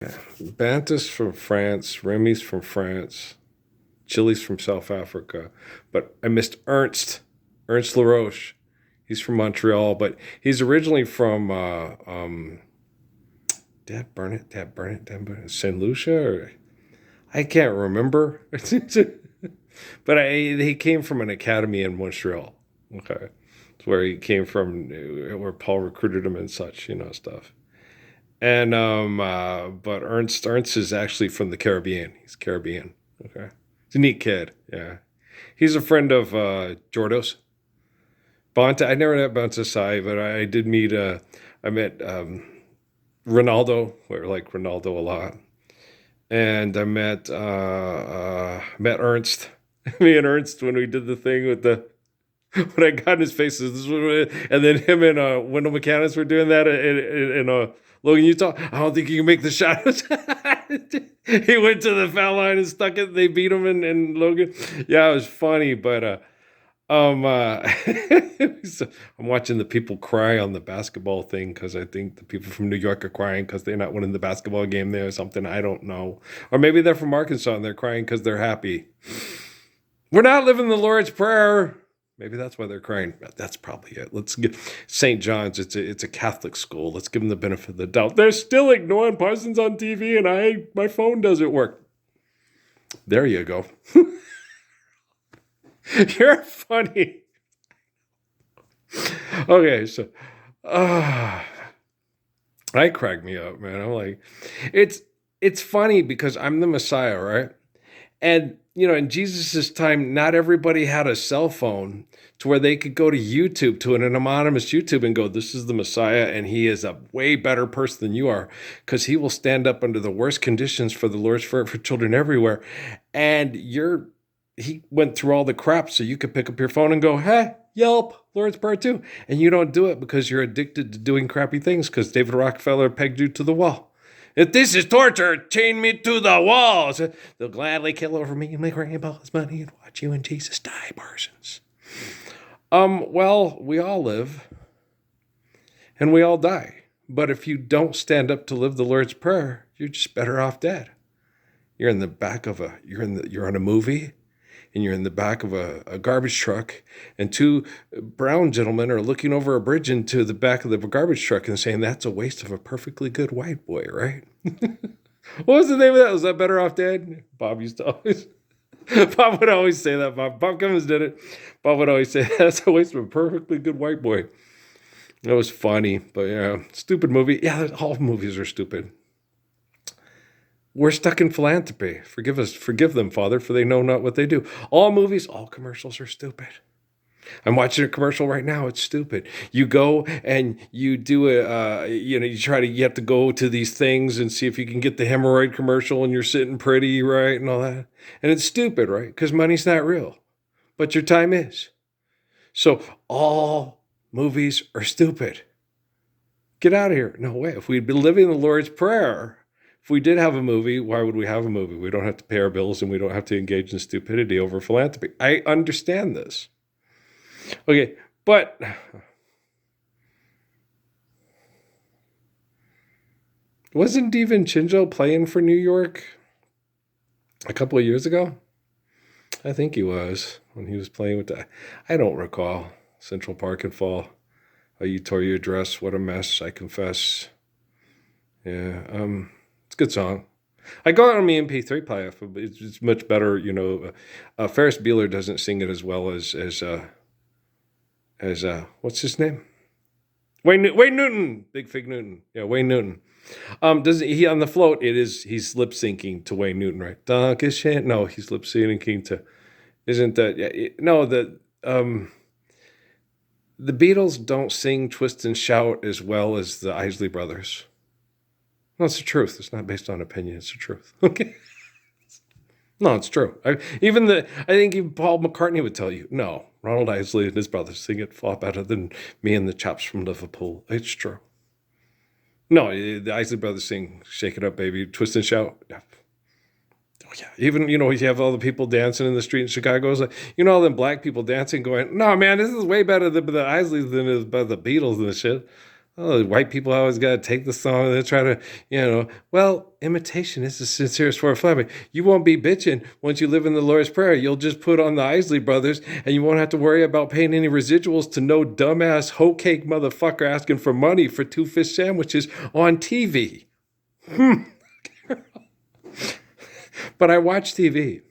Bantus from France, Remy's from France, Chili's from South Africa. But I missed Ernst LaRoche. He's from Montreal, but he's originally from Dad burn it, St. Lucia, or I can't remember. But he came from an academy in Montreal. Okay, it's where he came from, where Paul recruited him and such, stuff. And but Ernst is actually from the Caribbean. He's Caribbean. Okay, he's a neat kid. Yeah, he's a friend of Jordo's. Bonta. I never met Bonta Sai, but I did meet. I met Ronaldo. I like Ronaldo a lot, and I met Ernst. Me and Ernst when we did the thing with the when I got in his face, and then him and Wendell Mechanics were doing that in Logan, Utah. I don't think you can make the shot. He went to the foul line and stuck it. They beat him in Logan. Yeah, it was funny, but so I'm watching the people cry on the basketball thing because I think the people from New York are crying because they're not winning the basketball game there or something. I don't know, or maybe they're from Arkansas and they're crying because they're happy. We're not living the Lord's Prayer. Maybe that's why they're crying. That's probably it. Let's get St. John's. It's a Catholic school. Let's give them the benefit of the doubt. They're still ignoring Parsons on TV, and my phone doesn't work. There you go. You're funny. Okay, so I crack me up, man. I'm like, it's funny because I'm the Messiah, right? And in Jesus' time, not everybody had a cell phone to where they could go to YouTube, to an anonymous YouTube, and go, this is the Messiah, and he is a way better person than you are, because he will stand up under the worst conditions for the Lord's for children everywhere. And he went through all the crap so you could pick up your phone and go, hey, Yelp, Lord's Prayer too. And you don't do it because you're addicted to doing crappy things because David Rockefeller pegged you to the wall. If this is torture, chain me to the walls. They'll gladly kill over me and make rainbows money and watch you and Jesus die, Parsons. Well, we all live and we all die. But if you don't stand up to live the Lord's Prayer, you're just better off dead. You're in the back of you're on a movie, and you're in the back of a garbage truck, and two brown gentlemen are looking over a bridge into the back of the garbage truck and saying, that's a waste of a perfectly good white boy, right? What was the name of that? Was that Better Off Dead? Bob used to always, Bob would always say that. Bob Cummins did it. Bob would always say, that's a waste of a perfectly good white boy. That was funny, but yeah, stupid movie. Yeah, all movies are stupid. We're stuck in philanthropy. Forgive them, Father, for they know not what they do. All movies, all commercials are stupid. I'm watching a commercial right now. It's stupid. You go and you do you have to go to these things and see if you can get the hemorrhoid commercial, and you're sitting pretty, right, and all that. And it's stupid, right? Because money's not real, but your time is. So all movies are stupid. Get out of here. No way. If we'd been living the Lord's Prayer, if we did have a movie, why would we have a movie? We don't have to pay our bills and we don't have to engage in stupidity over philanthropy. I understand this. Okay, but wasn't DiVincenzo playing for New York a couple of years ago? I think he was, when he was playing with I don't recall. Central Park and Fall. Oh, you tore your dress. What a mess, I confess. Yeah, it's a good song. I got it on my MP3 player. It's much better, Ferris Bueller doesn't sing it as well as what's his name? Wayne Newton, Big Fig Newton. Yeah, Wayne Newton. Doesn't he on the float? He's lip syncing to Wayne Newton, right? No, he's lip syncing to. Isn't that? Yeah, no, the Beatles don't sing, twist, and shout as well as the Isley Brothers. No, it's the truth. It's not based on opinion. It's the truth. Okay. No, it's true. I think even Paul McCartney would tell you, no, Ronald Isley and his brothers sing it far better than me and the chaps from Liverpool. It's true. No, the Isley brothers sing Shake It Up, Baby, Twist and Shout. Yeah. Oh, yeah. Even, you have all the people dancing in the street in Chicago. It's like, all them black people dancing going, no, man, this is way better than the Isleys than it is by the Beatles and the shit. Oh, white people always got to take the song and they try to, well, imitation is the sincerest form of flattery. You won't be bitching once you live in the Lord's Prayer. You'll just put on the Isley Brothers and you won't have to worry about paying any residuals to no dumbass hoe cake motherfucker asking for money for 2 fish sandwiches on TV. But I watch TV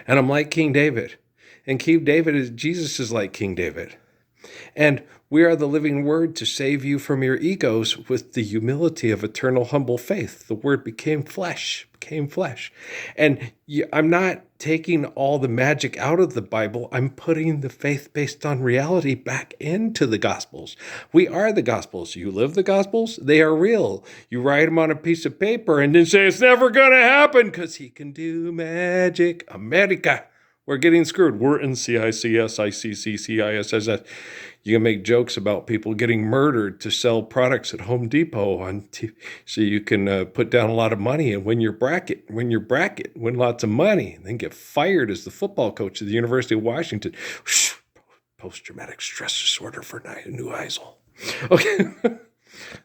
and I'm like King David. And Jesus is like King David. And we are the living word to save you from your egos with the humility of eternal humble faith. The word became flesh. And I'm not taking all the magic out of the Bible. I'm putting the faith based on reality back into the Gospels. We are the Gospels. You live the Gospels, they are real. You write them on a piece of paper and then say it's never going to happen because he can do magic. America. We're getting screwed. We're in CICS. You can make jokes about people getting murdered to sell products at Home Depot on TV, so you can put down a lot of money and win your bracket, win lots of money, and then get fired as the football coach at the University of Washington. Post-traumatic stress disorder for Neusel. Okay.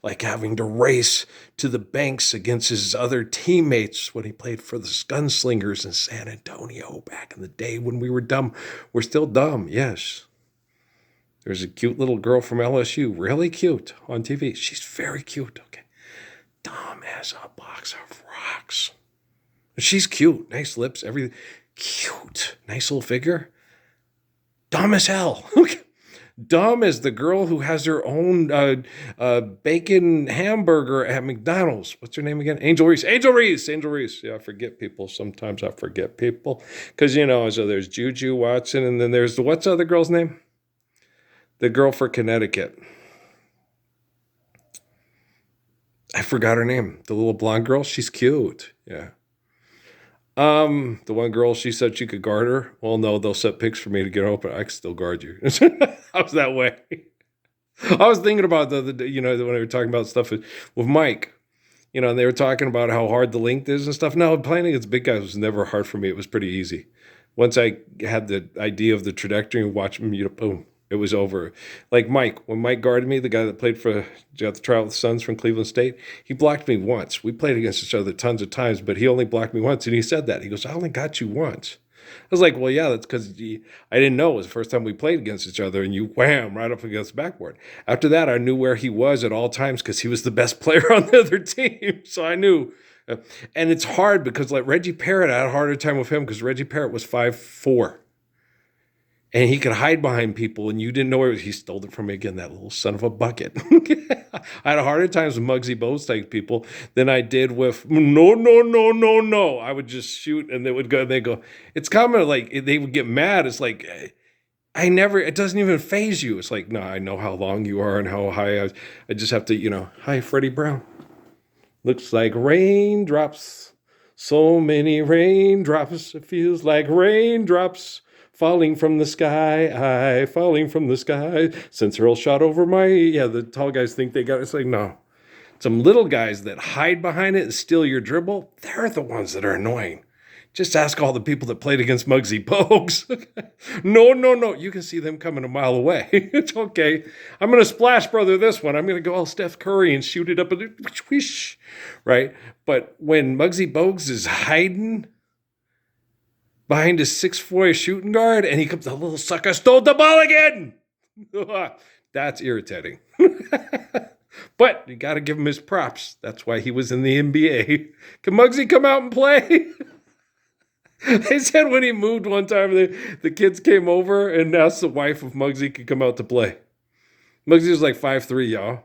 Like having to race to the banks against his other teammates when he played for the Gunslingers in San Antonio back in the day when we were dumb. We're still dumb, yes. There's a cute little girl from LSU, really cute on TV. She's very cute, okay. Dumb as a box of rocks. She's cute, nice lips, everything. Cute, nice little figure. Dumb as hell, okay. Dumb as the girl who has her own bacon hamburger at McDonald's. What's her name again? Angel Reese. Yeah, I forget people. Sometimes I forget people. Because, so there's Juju Watson, and then there's, what's the other girl's name? The girl for Connecticut. I forgot her name. The little blonde girl. She's cute. Yeah. The one girl, she said she could guard her. Well, no, they'll set picks for me to get open. I can still guard you. I was that way. I was thinking about when they were talking about stuff with Mike, and they were talking about how hard the length is and stuff. No, playing against big guys was never hard for me. It was pretty easy. Once I had the idea of the trajectory and watch him, boom, it was over. Like Mike, when Mike guarded me, the guy that played for the trial with the Suns from Cleveland State, he blocked me once. We played against each other tons of times, but he only blocked me once. And he said that. He goes, I only got you once. I was like, well, yeah, that's because I didn't know. It was the first time we played against each other, and you wham, right up against the backboard. After that, I knew where he was at all times because he was the best player on the other team. So I knew. And it's hard because like Reggie Parrott, I had a harder time with him because Reggie Parrott was 5'4". And he could hide behind people, and you didn't know where it was. He stole it from me again, that little son of a bucket. I had a harder times with Muggsy Bogues type people than I did with no. I would just shoot, and they would go. And they go. It's common. Like they would get mad. It's like it doesn't even faze you. It's like no, I know how long you are and how high. I just have to, hi, Freddie Brown. Looks like raindrops. So many raindrops. It feels like raindrops. Falling from the sky, since Earl shot over the tall guys think they got it. It's like, no. Some little guys that hide behind it and steal your dribble, they're the ones that are annoying. Just ask all the people that played against Muggsy Bogues. No. You can see them coming a mile away. It's okay. I'm going to splash brother this one. I'm going to go all Steph Curry and shoot it up. Whoosh, right? But when Muggsy Bogues is hiding behind his 6'4" shooting guard, and he comes, the little sucker stole the ball again. That's irritating. But you got to give him his props. That's why he was in the NBA. Can Muggsy come out and play? They said when he moved one time, the kids came over and asked the wife if Muggsy could come out to play. Muggsy was like 5'3", y'all.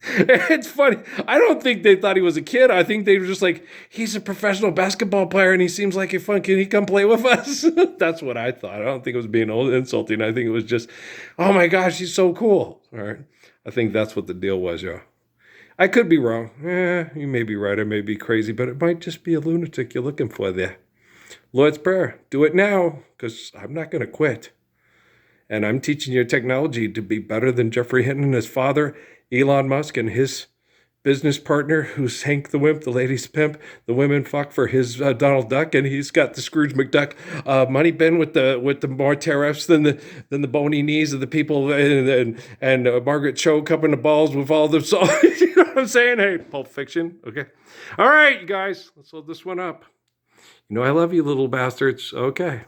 It's funny. I don't think they thought he was a kid. I think they were just like, he's a professional basketball player and he seems like a fun kid. Can he come play with us? That's what I thought. I don't think it was being insulting. I think it was just, oh my gosh, he's so cool. All right. I think that's what the deal was, y'all. I could be wrong. You may be right. I may be crazy, but it might just be a lunatic you're looking for there. Lord's Prayer. Do it now because I'm not going to quit. And I'm teaching your technology to be better than Jeffrey Hinton and his father, Elon Musk, and his business partner who's Hank the Wimp, the ladies' pimp. The women fuck for his Donald Duck, and he's got the Scrooge McDuck money bin with the more tariffs than the bony knees of the people, and Margaret Cho cupping the balls with all the songs. You know what I'm saying? Hey, Pulp Fiction. Okay, all right, you guys, let's load this one up. You know I love you, little bastards. Okay.